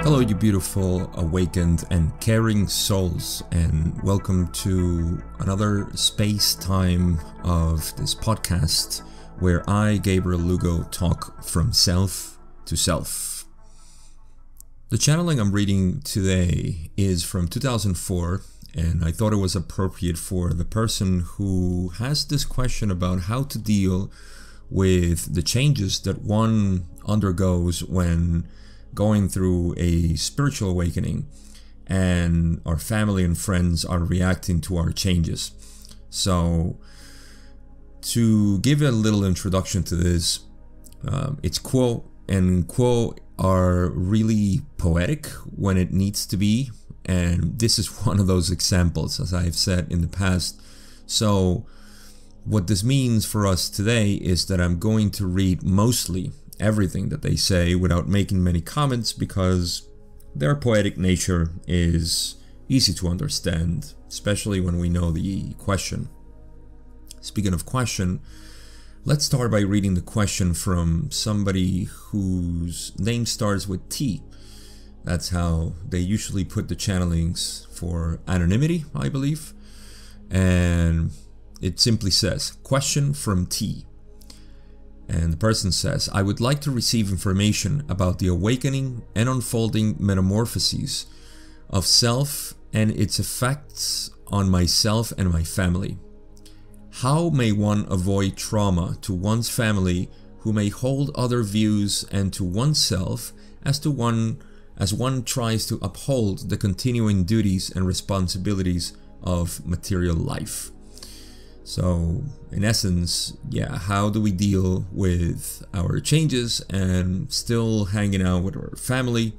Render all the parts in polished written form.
Hello, you beautiful, awakened, and caring souls, and welcome to another space-time of this podcast where I, Gabriel Lugo, talk from self to self. The channeling I'm reading today is from 2004, and I thought it was appropriate for the person who has this question about how to deal with the changes that one undergoes when going through a spiritual awakening and our family and friends are reacting to our changes. So to give a little introduction to this, it's quo, and quo are really poetic when it needs to be, and this is one of those examples, as I've said in the past. So what this means for us today is that I'm going to read mostly everything that they say without making many comments, because their poetic nature is easy to understand, especially when we know the question. Speaking of question, let's start by reading the question from somebody whose name starts with T. That's how they usually put the channelings for anonymity, I believe. And it simply says, question from T. And the person says, I would like to receive information about the awakening and unfolding metamorphoses of self and its effects on myself and my family. How may one avoid trauma to one's family who may hold other views, and to oneself as one tries to uphold the continuing duties and responsibilities of material life? So in essence, yeah, how do we deal with our changes and still hanging out with our family,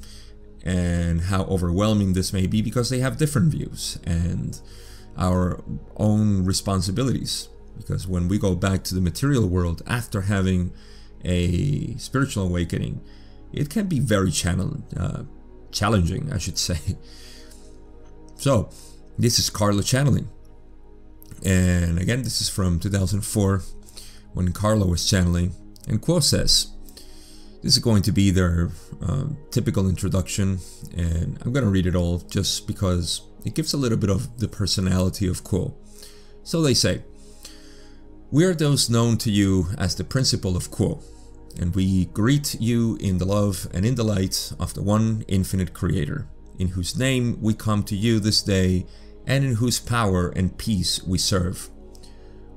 and how overwhelming this may be because they have different views and our own responsibilities. Because when we go back to the material world after having a spiritual awakening, it can be very challenging, I should say. So this is Carla channeling. And again, this is from 2004 when Carla was channeling. And Quo says, this is going to be their typical introduction, and I'm going to read it all just because it gives a little bit of the personality of Quo. So they say, we are those known to you as the principle of Quo, and we greet you in the love and in the light of the one infinite creator, in whose name we come to you this day, and in whose power and peace we serve.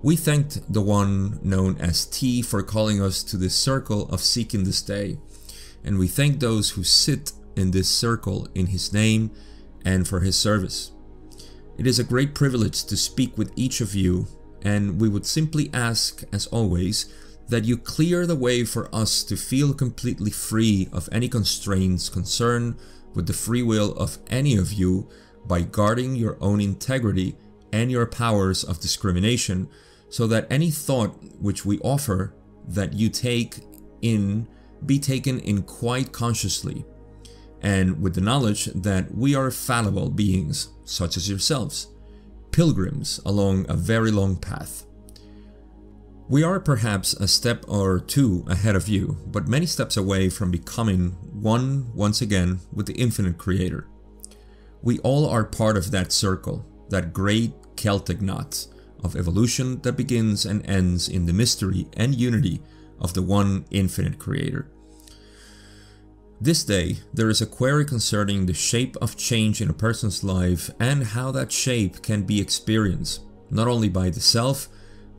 We thanked the one known as T for calling us to this circle of seeking this day, and we thank those who sit in this circle in his name and for his service. It is a great privilege to speak with each of you, and we would simply ask, as always, that you clear the way for us to feel completely free of any constraints concerned with the free will of any of you, by guarding your own integrity and your powers of discrimination, so that any thought which we offer that you take in be taken in quite consciously, and with the knowledge that we are fallible beings such as yourselves, pilgrims along a very long path. We are perhaps a step or two ahead of you, but many steps away from becoming one once again with the infinite creator. We all are part of that circle, that great Celtic knot of evolution that begins and ends in the mystery and unity of the one infinite creator. This day, there is a query concerning the shape of change in a person's life and how that shape can be experienced, not only by the self,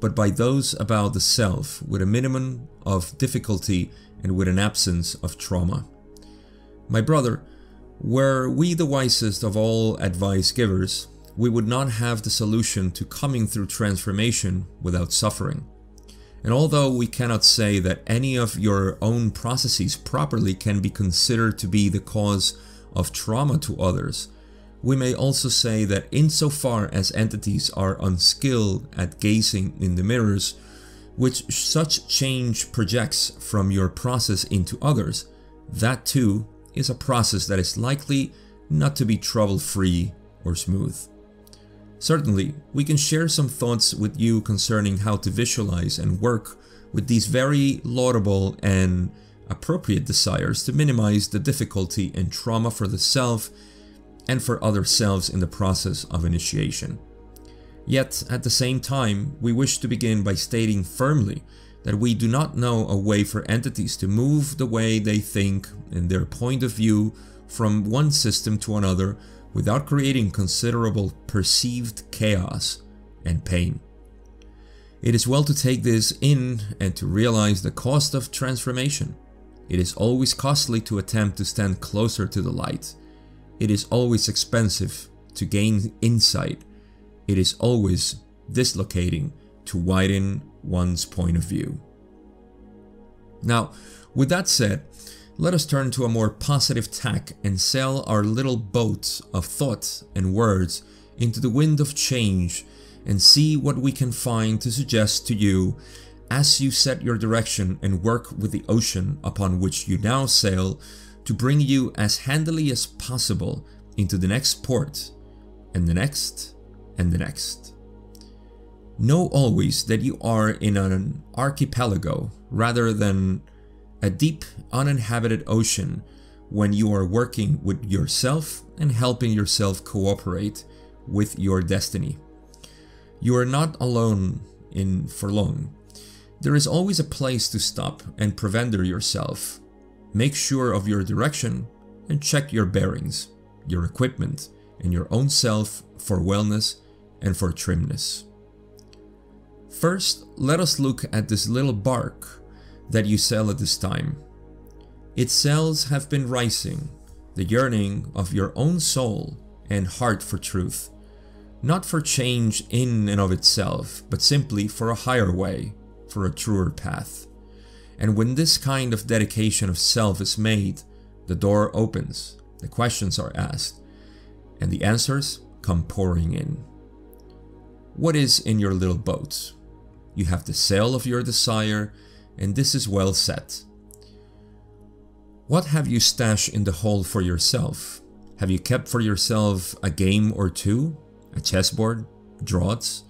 but by those about the self, with a minimum of difficulty and with an absence of trauma. My brother, were we the wisest of all advice givers, we would not have the solution to coming through transformation without suffering. And although we cannot say that any of your own processes properly can be considered to be the cause of trauma to others, we may also say that insofar as entities are unskilled at gazing in the mirrors which such change projects from your process into others, that too is a process that is likely not to be trouble-free or smooth. Certainly, we can share some thoughts with you concerning how to visualize and work with these very laudable and appropriate desires to minimize the difficulty and trauma for the self and for other selves in the process of initiation. Yet, at the same time, we wish to begin by stating firmly that we do not know a way for entities to move the way they think and their point of view from one system to another without creating considerable perceived chaos and pain. It is well to take this in and to realize the cost of transformation. It is always costly to attempt to stand closer to the light. It is always expensive to gain insight. It is always dislocating to widen one's point of view. Now, with that said, let us turn to a more positive tack and sail our little boat of thought and words into the wind of change and see what we can find to suggest to you as you set your direction and work with the ocean upon which you now sail to bring you as handily as possible into the next port, and the next, and the next. Know always that you are in an archipelago rather than a deep, uninhabited ocean when you are working with yourself and helping yourself cooperate with your destiny. You are not alone in for long. There is always a place to stop and preventer yourself. Make sure of your direction and check your bearings, your equipment, and your own self for wellness and for trimness. First, let us look at this little bark that you sail at this time. Its sails have been rising, the yearning of your own soul and heart for truth, not for change in and of itself, but simply for a higher way, for a truer path. And when this kind of dedication of self is made, the door opens, the questions are asked, and the answers come pouring in. What is in your little boat? You have the sail of your desire, and this is well set. What have you stashed in the hold for yourself? Have you kept for yourself a game or two? A chessboard? Draughts?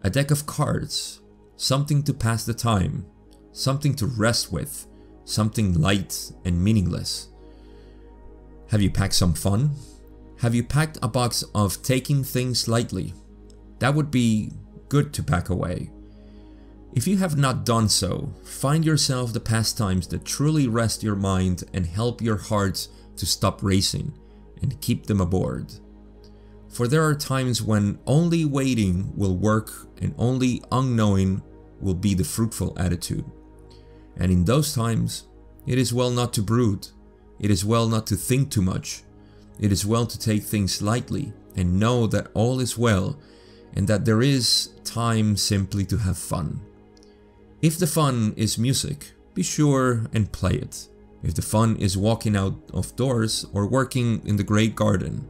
A deck of cards? Something to pass the time? Something to rest with? Something light and meaningless? Have you packed some fun? Have you packed a box of taking things lightly? That would be good to pack away. If you have not done so, find yourself the pastimes that truly rest your mind and help your hearts to stop racing and keep them aboard. For there are times when only waiting will work and only unknowing will be the fruitful attitude. And in those times, it is well not to brood. It is well not to think too much. It is well to take things lightly and know that all is well and that there is time simply to have fun. If the fun is music, be sure and play it. If the fun is walking out of doors or working in the great garden,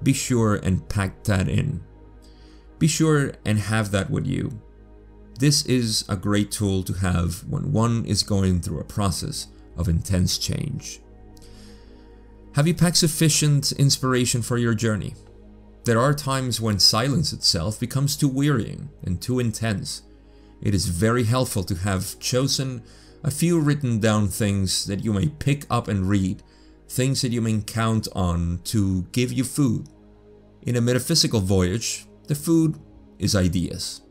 be sure and pack that in. Be sure and have that with you. This is a great tool to have when one is going through a process of intense change. Have you packed sufficient inspiration for your journey? There are times when silence itself becomes too wearying and too intense. It is very helpful to have chosen a few written down things that you may pick up and read, things that you may count on to give you food. In a metaphysical voyage, the food is ideas.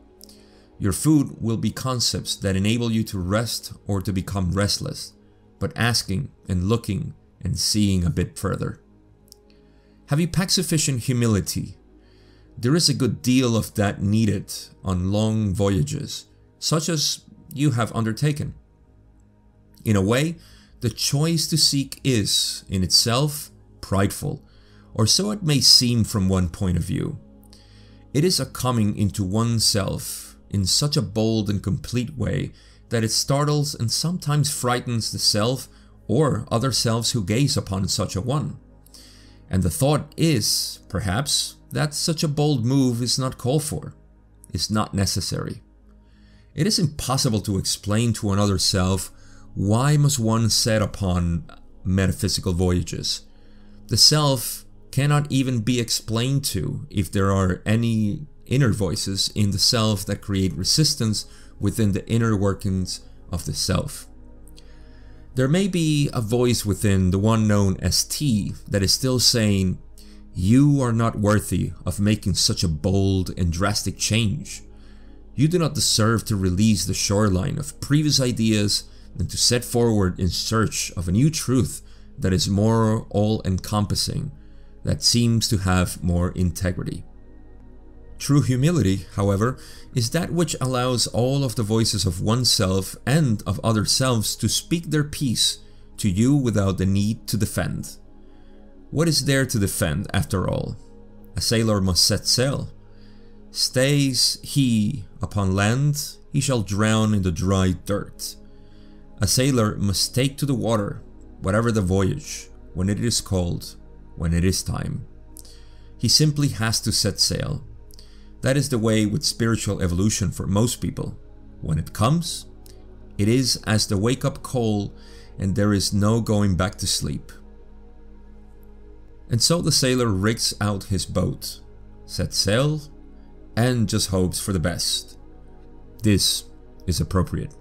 Your food will be concepts that enable you to rest or to become restless, but asking and looking and seeing a bit further. Have you packed sufficient humility? There is a good deal of that needed on long voyages, such as you have undertaken. In a way, the choice to seek is, in itself, prideful, or so it may seem from one point of view. It is a coming into oneself in such a bold and complete way that it startles and sometimes frightens the self or other selves who gaze upon such a one. And the thought is, perhaps, that such a bold move is not called for, is not necessary. It is impossible to explain to another self why must one set upon metaphysical voyages. The self cannot even be explained to if there are any inner voices in the self that create resistance within the inner workings of the self. There may be a voice within the one known as T that is still saying, "You are not worthy of making such a bold and drastic change. You do not deserve to release the shoreline of previous ideas and to set forward in search of a new truth that is more all-encompassing, that seems to have more integrity." True humility, however, is that which allows all of the voices of oneself and of other selves to speak their piece to you without the need to defend. What is there to defend, after all? A sailor must set sail. Stays he upon land, he shall drown in the dry dirt. A sailor must take to the water, whatever the voyage, when it is called, when it is time. He simply has to set sail. That is the way with spiritual evolution for most people. When it comes, it is as the wake-up call, and there is no going back to sleep. And so the sailor rigs out his boat, sets sail, and just hopes for the best. This is appropriate.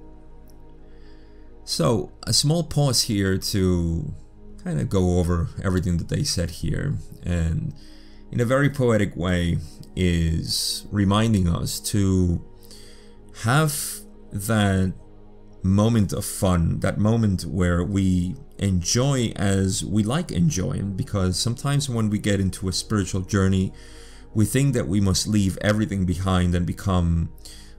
So, a small pause here to kind of go over everything that they said here, and in a very poetic way is reminding us to have that moment of fun, that moment where we enjoy as we like enjoying, because sometimes when we get into a spiritual journey, we think that we must leave everything behind and become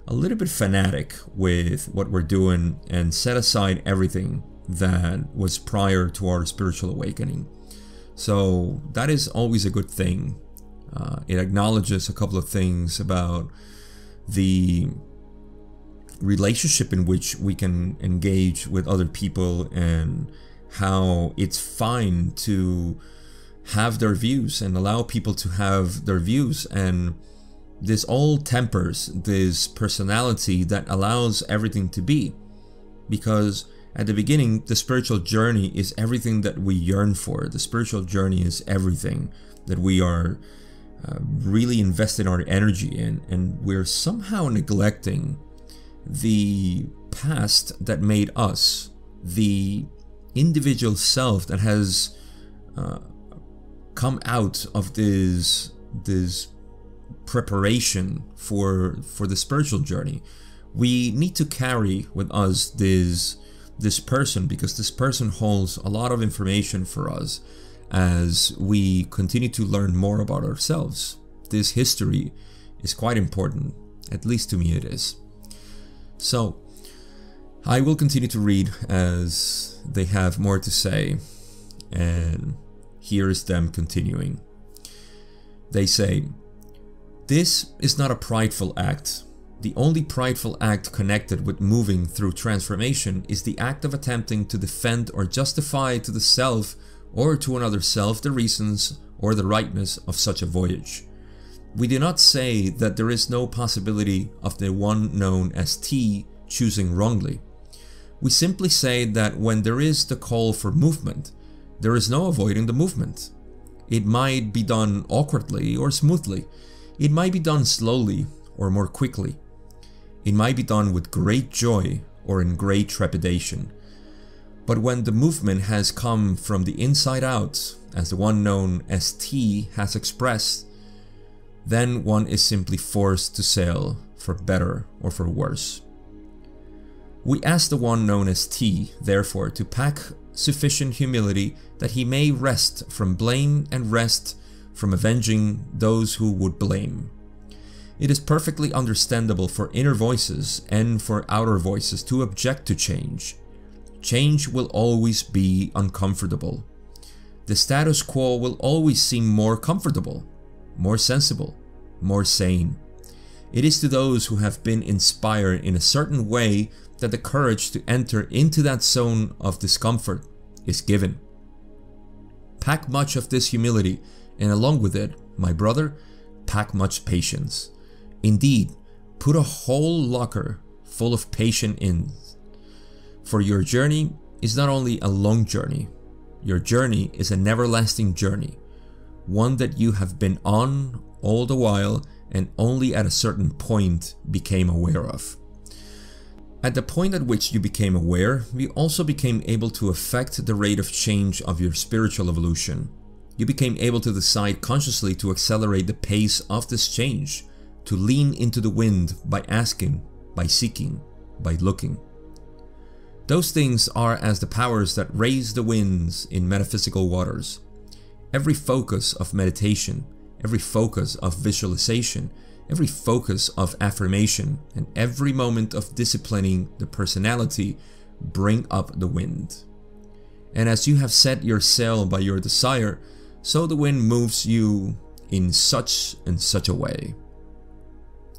a little bit fanatic with what we're doing and set aside everything that was prior to our spiritual awakening. So that is always a good thing. It acknowledges a couple of things about the relationship in which we can engage with other people and how it's fine to have their views and allow people to have their views, and this all tempers this personality that allows everything to be, because at the beginning the spiritual journey is everything that we yearn for. The spiritual journey is everything that we are really investing our energy in, and we're somehow neglecting the past that made us, the individual self that has come out of this preparation for the spiritual journey. We need to carry with us this person, because this person holds a lot of information for us as we continue to learn more about ourselves. This history is quite important, at least to me it is. So I will continue to read as they have more to say, and here is them continuing. They say, "This is not a prideful act. The only prideful act connected with moving through transformation is the act of attempting to defend or justify to the self or to another self the reasons or the rightness of such a voyage. We do not say that there is no possibility of the one known as T choosing wrongly. We simply say that when there is the call for movement, there is no avoiding the movement. It might be done awkwardly or smoothly. It might be done slowly or more quickly. It might be done with great joy or in great trepidation. But when the movement has come from the inside out, as the one known as T has expressed, then one is simply forced to sail, for better or for worse. We ask the one known as T, therefore, to pack sufficient humility that he may rest from blame and rest from avenging those who would blame. It is perfectly understandable for inner voices and for outer voices to object to change. Change will always be uncomfortable. The status quo will always seem more comfortable, more sensible, more sane. It is to those who have been inspired in a certain way that the courage to enter into that zone of discomfort is given. Pack much of this humility, and along with it, my brother, pack much patience. Indeed, put a whole locker full of patience in. For your journey is not only a long journey, your journey is an everlasting journey, one that you have been on all the while and only at a certain point became aware of. At the point at which you became aware, you also became able to affect the rate of change of your spiritual evolution. You became able to decide consciously to accelerate the pace of this change, to lean into the wind by asking, by seeking, by looking. Those things are as the powers that raise the winds in metaphysical waters. Every focus of meditation, every focus of visualization, every focus of affirmation, and every moment of disciplining the personality bring up the wind. And as you have set your sail by your desire, so the wind moves you in such and such a way.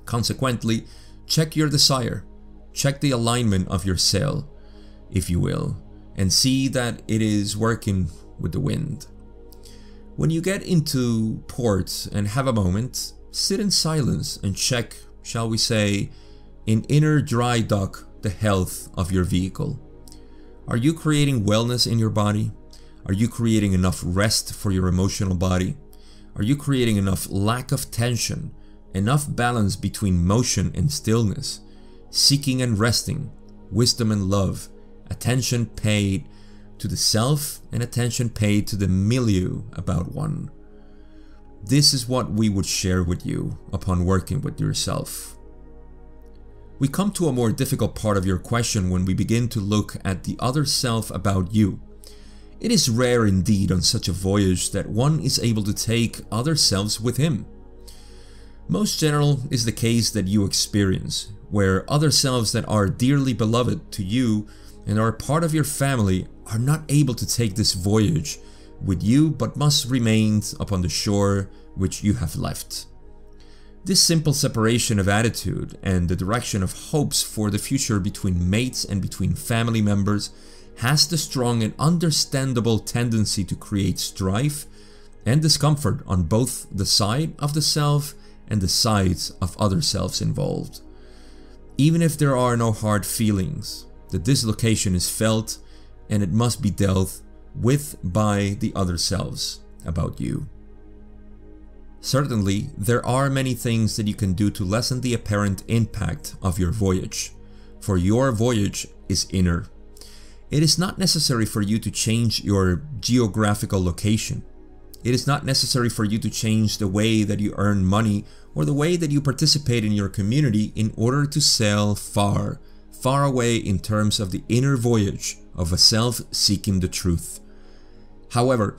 Consequently, check your desire, check the alignment of your sail, if you will, and see that it is working with the wind. When you get into port and have a moment, sit in silence and check, shall we say, in inner dry dock the health of your vehicle. Are you creating wellness in your body? Are you creating enough rest for your emotional body? Are you creating enough lack of tension, enough balance between motion and stillness, seeking and resting, wisdom and love, attention paid to the self and attention paid to the milieu about one? This is what we would share with you upon working with yourself. We come to a more difficult part of your question when we begin to look at the other self about you. It is rare indeed on such a voyage that one is able to take other selves with him. Most general is the case that you experience, where other selves that are dearly beloved to you and are part of your family are not able to take this voyage with you but must remain upon the shore which you have left. This simple separation of attitude and the direction of hopes for the future between mates and between family members has the strong and understandable tendency to create strife and discomfort on both the side of the self and the sides of other selves involved. Even if there are no hard feelings, the dislocation is felt and it must be dealt with by the other selves about you. Certainly, there are many things that you can do to lessen the apparent impact of your voyage, for your voyage is inner. It is not necessary for you to change your geographical location. It is not necessary for you to change the way that you earn money or the way that you participate in your community in order to sail far, far away in terms of the inner voyage of a self seeking the truth. However,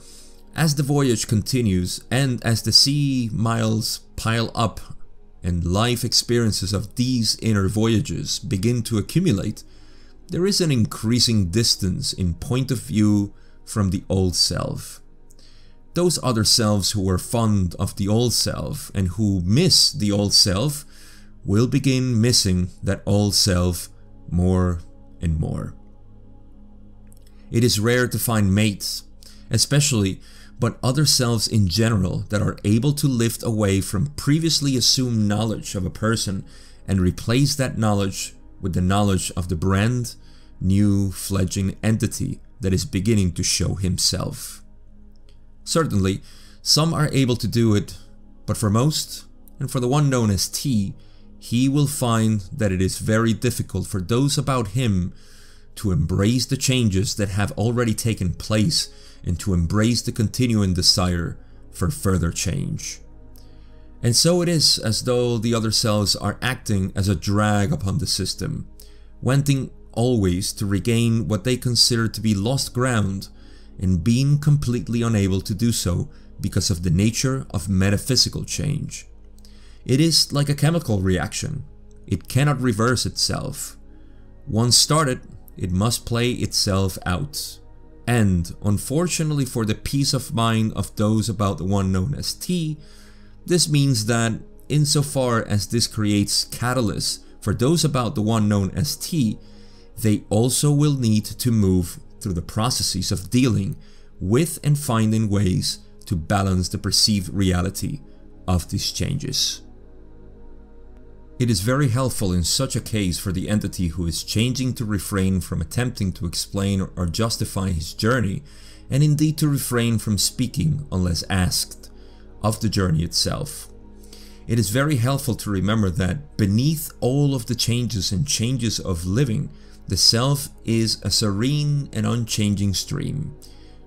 as the voyage continues and as the sea miles pile up and life experiences of these inner voyages begin to accumulate, there is an increasing distance in point of view from the old self. Those other selves who are fond of the old self and who miss the old self will begin missing that old self more and more. It is rare to find mates, especially, but other selves in general that are able to lift away from previously assumed knowledge of a person and replace that knowledge with the knowledge of the brand new fledgling entity that is beginning to show himself. Certainly, some are able to do it, but for most, and for the one known as T, he will find that it is very difficult for those about him to embrace the changes that have already taken place and to embrace the continuing desire for further change. And so it is as though the other selves are acting as a drag upon the system, wanting always to regain what they consider to be lost ground and being completely unable to do so because of the nature of metaphysical change. It is like a chemical reaction. It cannot reverse itself. Once started, it must play itself out. And unfortunately for the peace of mind of those about the one known as T, this means that insofar as this creates catalysts for those about the one known as T, they also will need to move through the processes of dealing with and finding ways to balance the perceived reality of these changes. It is very helpful in such a case for the entity who is changing to refrain from attempting to explain or justify his journey, and indeed to refrain from speaking unless asked of the journey itself. it is very helpful to remember that beneath all of the changes and changes of living, the self is a serene and unchanging stream,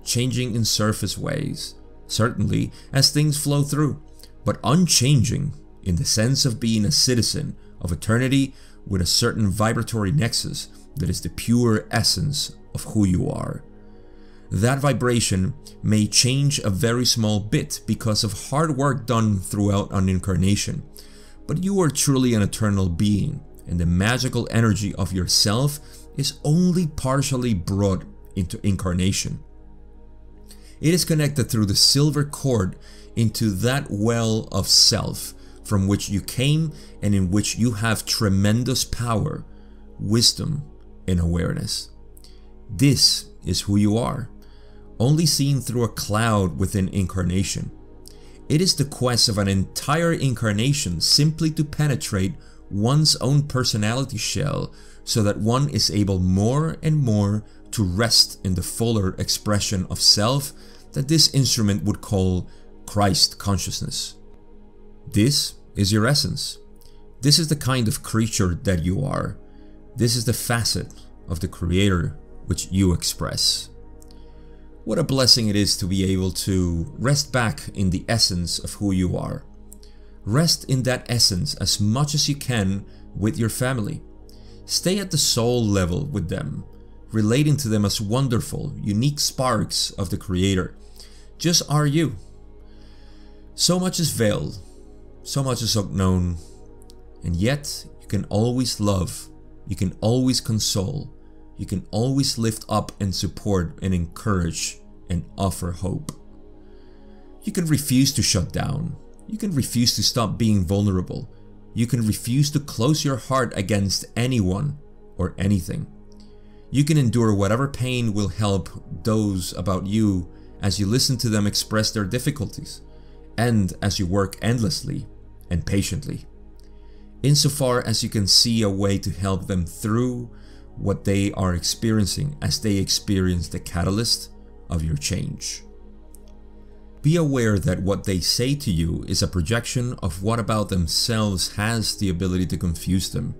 changing in surface ways, certainly as things flow through, but unchanging in the sense of being a citizen of eternity with a certain vibratory nexus that is the pure essence of who you are. That vibration may change a very small bit because of hard work done throughout an incarnation, but you are truly an eternal being, and the magical energy of yourself is only partially brought into incarnation. It is connected through the silver cord into that well of self from which you came and in which you have tremendous power, wisdom, and awareness. This is who you are, only seen through a cloud within incarnation. It is the quest of an entire incarnation simply to penetrate one's own personality shell so that one is able more and more to rest in the fuller expression of self that this instrument would call Christ consciousness. This is your essence. This is the kind of creature that you are. This is the facet of the Creator which you express. What a blessing it is to be able to rest back in the essence of who you are. Rest in that essence as much as you can with your family. Stay at the soul level with them, relating to them as wonderful, unique sparks of the Creator. Just are you. So much is veiled, so much is unknown, and yet you can always love, you can always console, you can always lift up and support and encourage and offer hope. You can refuse to shut down. You can refuse to stop being vulnerable. You can refuse to close your heart against anyone or anything. You can endure whatever pain will help those about you as you listen to them express their difficulties, and as you work endlessly and patiently, insofar as you can see a way to help them through what they are experiencing as they experience the catalyst of your change. Be aware that what they say to you is a projection of what about themselves has the ability to confuse them.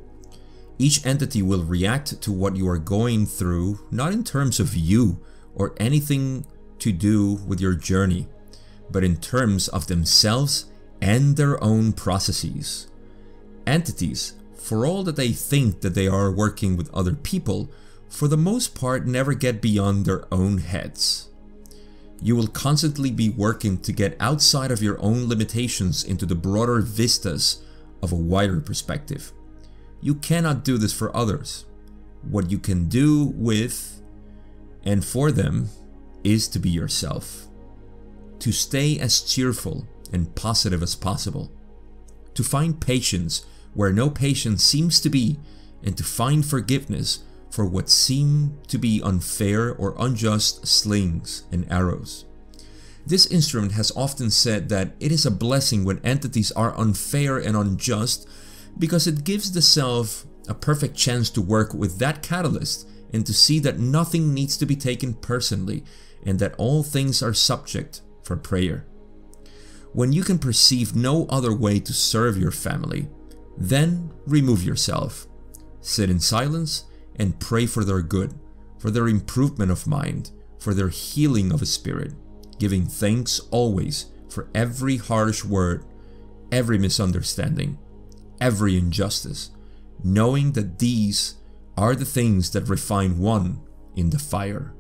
Each entity will react to what you are going through, not in terms of you or anything to do with your journey, but in terms of themselves and their own processes. Entities, for all that they think that they are working with other people, for the most part never get beyond their own heads. You will constantly be working to get outside of your own limitations into the broader vistas of a wider perspective. You cannot do this for others. What you can do with and for them is to be yourself. To stay as cheerful and positive as possible. To find patience where no patience seems to be, and to find forgiveness for what seem to be unfair or unjust slings and arrows. This instrument has often said that it is a blessing when entities are unfair and unjust because it gives the self a perfect chance to work with that catalyst and to see that nothing needs to be taken personally and that all things are subject for prayer. When you can perceive no other way to serve your family, then remove yourself, sit in silence, and pray for their good, for their improvement of mind, for their healing of spirit, giving thanks always for every harsh word, every misunderstanding, every injustice, knowing that these are the things that refine one in the fire.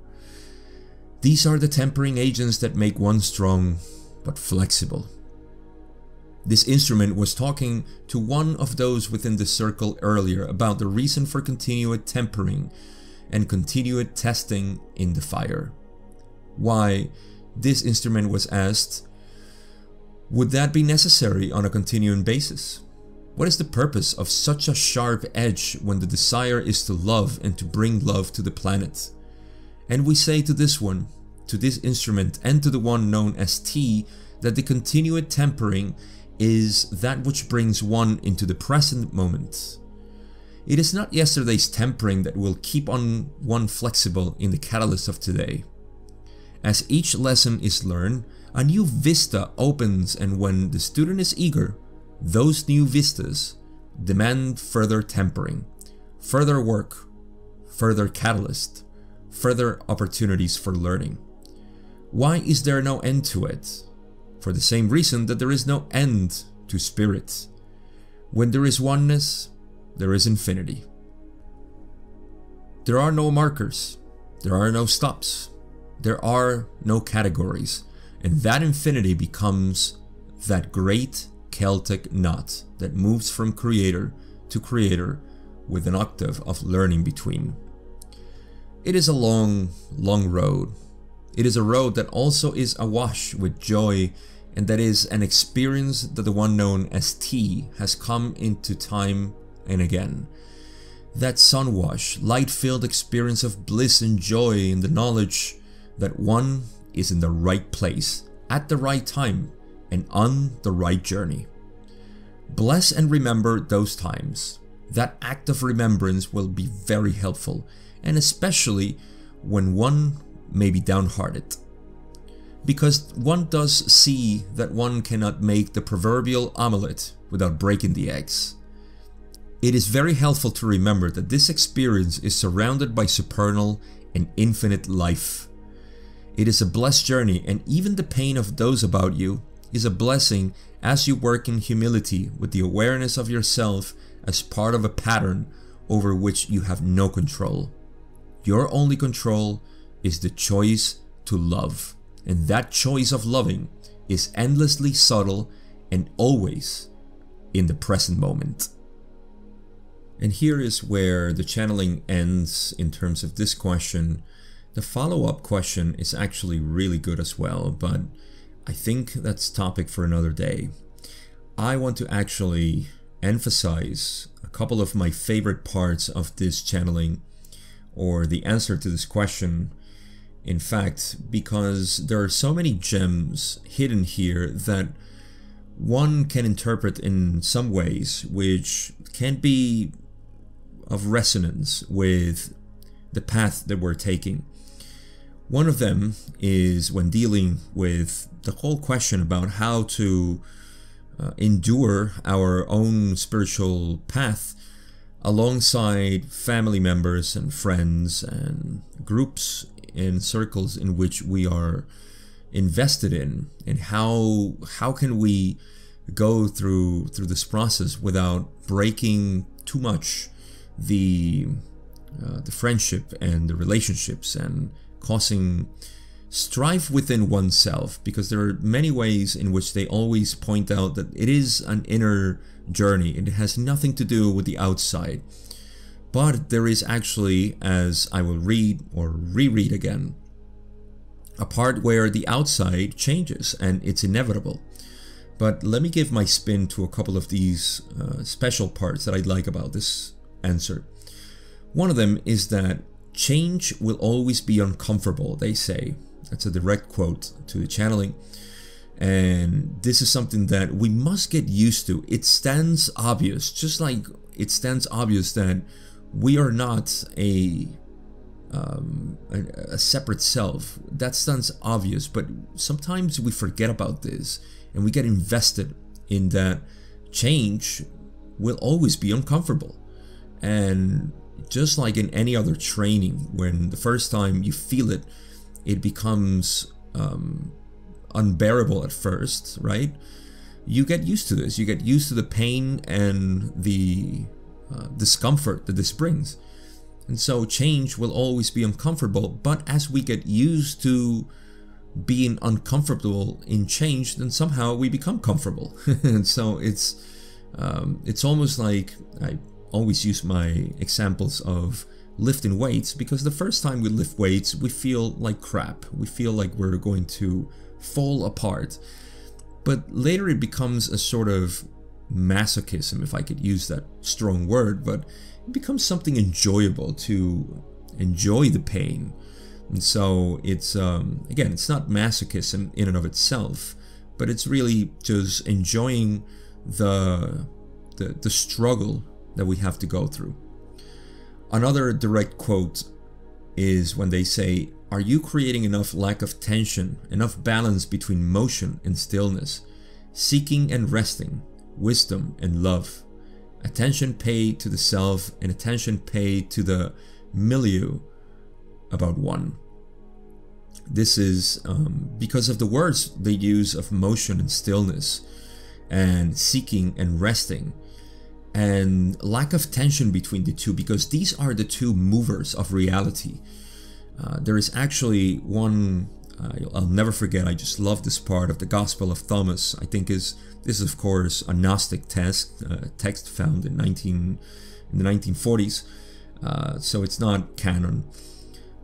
These are the tempering agents that make one strong but flexible. This instrument was talking to one of those within the circle earlier about the reason for continued tempering and continued testing in the fire. Why this instrument was asked, would that be necessary on a continuing basis? What is the purpose of such a sharp edge when the desire is to love and to bring love to the planet? And we say to this one, to this instrument, and to the one known as T, that the continued tempering is that which brings one into the present moment. It is not yesterday's tempering that will keep on one flexible in the catalyst of today. As each lesson is learned, a new vista opens, and when the student is eager, those new vistas demand further tempering, further work, further catalyst, further opportunities for learning. Why is there no end to it? For the same reason that there is no end to spirit. When there is oneness, there is infinity. There are no markers, there are no stops, there are no categories, and that infinity becomes that great Celtic knot that moves from creator to creator with an octave of learning between. It is a long, long road. It is a road that also is awash with joy, and that is an experience that the one known as T has come into time and again. That sunwash, light-filled experience of bliss and joy in the knowledge that one is in the right place, at the right time, and on the right journey. Bless and remember those times. That act of remembrance will be very helpful, and especially when one may be downhearted. Because one does see that one cannot make the proverbial omelette without breaking the eggs. It is very helpful to remember that this experience is surrounded by supernal and infinite life. It is a blessed journey, and even the pain of those about you is a blessing as you work in humility with the awareness of yourself as part of a pattern over which you have no control. Your only control is the choice to love, and that choice of loving is endlessly subtle and always in the present moment. And here is where the channeling ends in terms of this question. The follow-up question is actually really good as well, but I think that's topic for another day. I want to actually emphasize a couple of my favorite parts of this channeling, or the answer to this question, in fact, because there are so many gems hidden here that one can interpret in some ways which can be of resonance with the path that we're taking. One of them is when dealing with the whole question about how to endure our own spiritual path alongside family members and friends and groups and circles in which we are invested in, and how can we go through this process without breaking too much the friendship and the relationships and causing strife within oneself, because there are many ways in which they always point out that it is an inner journey. It has nothing to do with the outside. But there is actually, as I will read or reread again, a part where the outside changes and it's inevitable. But let me give my spin to a couple of these special parts that I like about this answer. One of them is that change will always be uncomfortable, they say. That's a direct quote to the channeling. And this is something that we must get used to. It stands obvious, just like it stands obvious that we are not a separate self. That stands obvious, but sometimes we forget about this and we get invested in that change will always be uncomfortable. And just like in any other training, when the first time you feel it, it becomes unbearable at first, right? You get used to this. You get used to the pain and the discomfort that this brings. And so change will always be uncomfortable, but as we get used to being uncomfortable in change, then somehow we become comfortable. And so it's almost like, I always use my examples of lifting weights, because the first time we lift weights, we feel like crap. We feel like we're going to fall apart. But later it becomes a sort of masochism, if I could use that strong word, but it becomes something enjoyable to enjoy the pain. And so it's, again, it's not masochism in and of itself, but it's really just enjoying the struggle that we have to go through. Another direct quote is when they say, "Are you creating enough lack of tension, enough balance between motion and stillness, seeking and resting, wisdom, and love. Attention paid to the self and attention paid to the milieu about one. This is because of the words they use of motion and stillness, and seeking and resting, and lack of tension between the two, because these are the two movers of reality. There is actually one, I'll never forget, I just love this part of the Gospel of Thomas. I think this is of course a Gnostic text found in the 1940s, so it's not canon,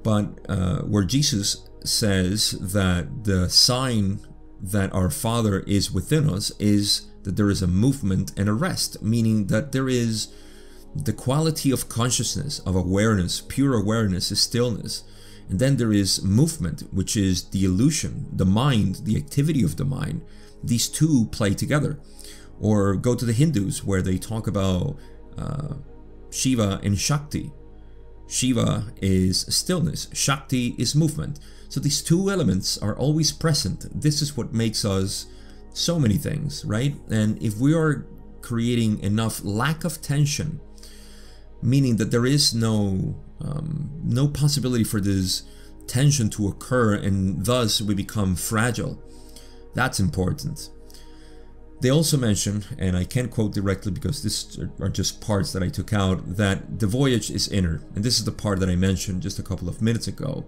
but where Jesus says that the sign that our Father is within us is that there is a movement and a rest, meaning that there is the quality of consciousness, of awareness. Pure awareness is stillness. And then there is movement, which is the illusion, the mind, the activity of the mind. These two play together. Or go to the Hindus, where they talk about Shiva and Shakti. Shiva is stillness, Shakti is movement. So these two elements are always present. This is what makes us so many things, right? And if we are creating enough lack of tension, meaning that there is no possibility for this tension to occur, and thus we become fragile, that's important. They also mention, and I can't quote directly because these are just parts that I took out, that the voyage is inner. And this is the part that I mentioned just a couple of minutes ago,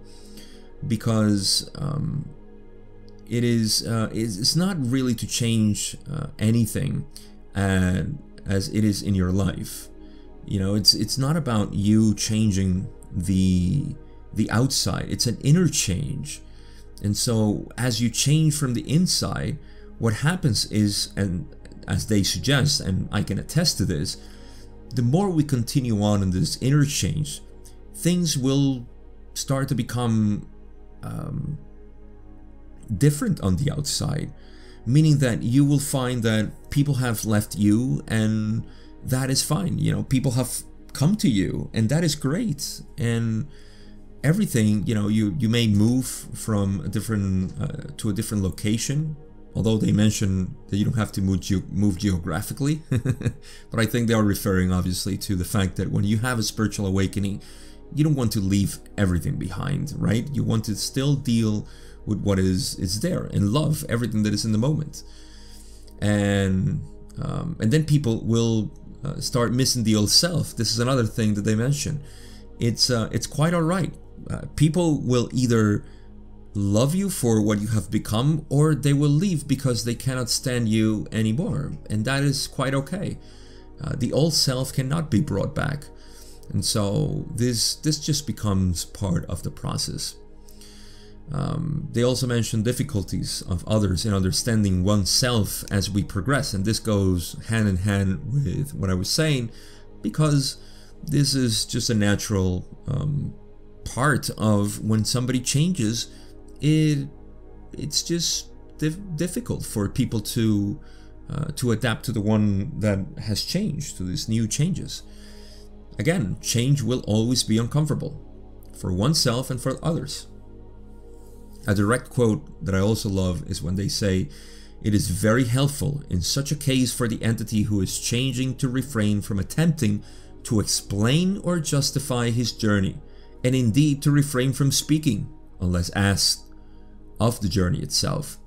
because it's not really to change anything as it is in your life. You know, it's not about you changing the outside. It's an inner change. And so as you change from the inside, what happens is, and as they suggest, and I can attest to this, the more we continue on in this inner change, things will start to become different on the outside, meaning that you will find that people have left you, and that is fine. You know, people have come to you, and that is great. And everything, you know, you may move from a different to a different location, although they mention that you don't have to move geographically. But I think they are referring obviously to the fact that when you have a spiritual awakening, you don't want to leave everything behind, right? You want to still deal with what is there and love everything that is in the moment. And then people will start missing the old self. This is another thing that they mention. It's quite all right. People will either love you for what you have become, or they will leave because they cannot stand you anymore, and that is quite okay. The old self cannot be brought back, and so this just becomes part of the process. They also mention difficulties of others in understanding oneself as we progress, and this goes hand in hand with what I was saying, because this is just a natural part of when somebody changes. It's just difficult for people to adapt to the one that has changed, to these new changes. Again, change will always be uncomfortable for oneself and for others. A direct quote that I also love is when they say, "It is very helpful in such a case for the entity who is changing to refrain from attempting to explain or justify his journey, and indeed to refrain from speaking, unless asked, of the journey itself."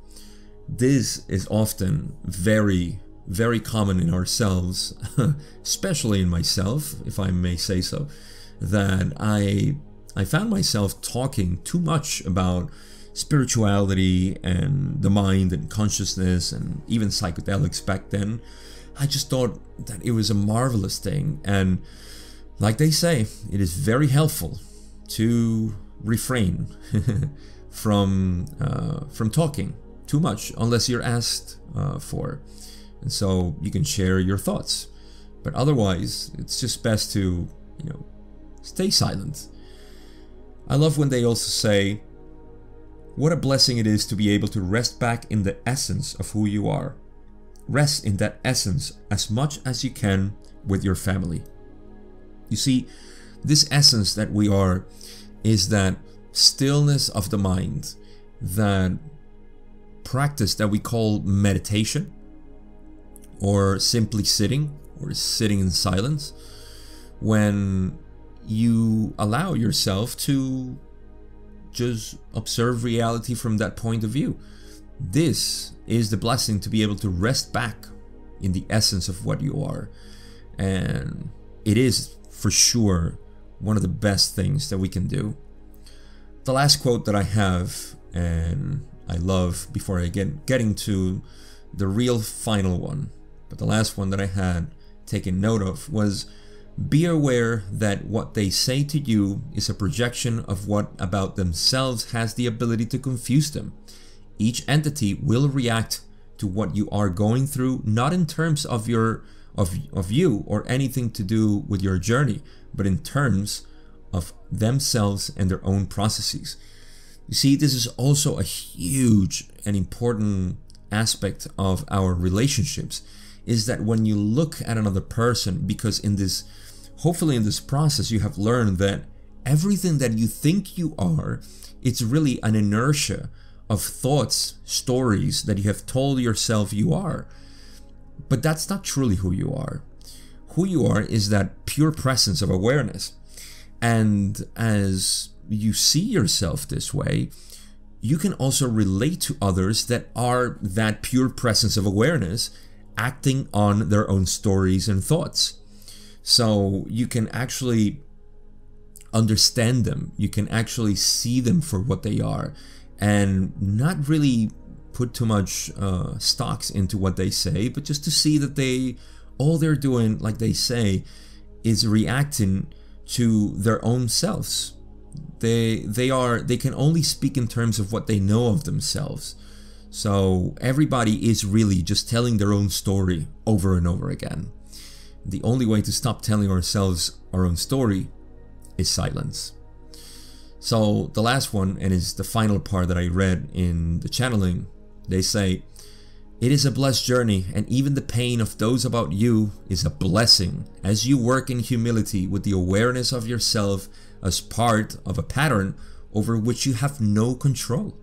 This is often very, very common in ourselves, especially in myself, if I may say so, that I found myself talking too much about spirituality and the mind and consciousness and even psychedelics back then. I just thought that it was a marvelous thing, and like they say, it is very helpful to refrain from talking too much unless you're asked for, and so you can share your thoughts, but otherwise it's just best to, you know, stay silent. I love when they also say, "What a blessing it is to be able to rest back in the essence of who you are. Rest in that essence as much as you can with your family." You see, this essence that we are is that stillness of the mind, that practice that we call meditation. or simply sitting in silence, when you allow yourself to just observe reality from that point of view. This is the blessing, to be able to rest back in the essence of what you are. And it is for sure one of the best things that we can do. The last quote that I have, and I love, before I getting to the real final one, but the last one that I had taken note of was, be aware that what they say to you is a projection of what about themselves has the ability to confuse them. Each entity will react to what you are going through, not in terms of you or anything to do with your journey, but in terms of themselves and their own processes. You see, this is also a huge and important aspect of our relationships, is that when you look at another person, because hopefully in this process you have learned that everything that you think you are, it's really an inertia of thoughts, stories that you have told yourself you are. But that's not truly who you are. Who you are is that pure presence of awareness. And as you see yourself this way, you can also relate to others that are that pure presence of awareness, acting on their own stories and thoughts. So you can actually understand them. You can actually see them for what they are, and not really put too much stocks into what they say, but just to see that all they're doing, like they say, is reacting to their own selves. They can only speak in terms of what they know of themselves. So everybody is really just telling their own story over and over again. The only way to stop telling ourselves our own story is silence. So the last one, and is the final part that I read in the channeling, they say, it is a blessed journey, and even the pain of those about you is a blessing, as you work in humility with the awareness of yourself as part of a pattern over which you have no control.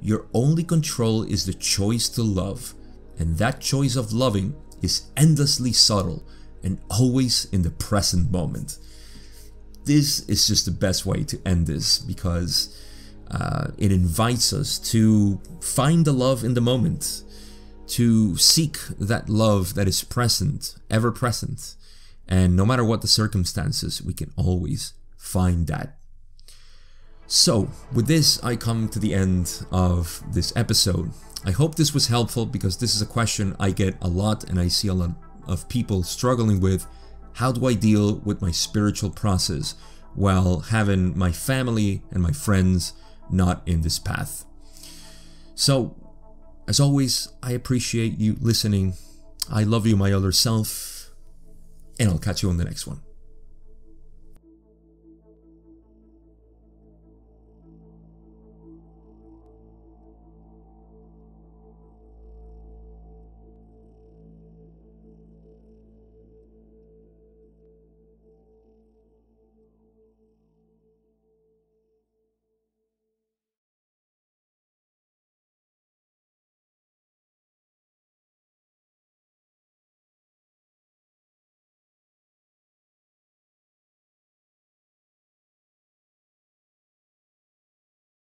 Your only control is the choice to love, and that choice of loving is endlessly subtle and always in the present moment. This is just the best way to end this, because it invites us to find the love in the moment, to seek that love that is present, ever present, and no matter what the circumstances, we can always find that. So with this, I come to the end of this episode. I hope this was helpful, because this is a question I get a lot, and I see a lot of people struggling with. How do I deal with my spiritual process while having my family and my friends not in this path? So, as always, I appreciate you listening. I love you, my other self, and I'll catch you on the next one.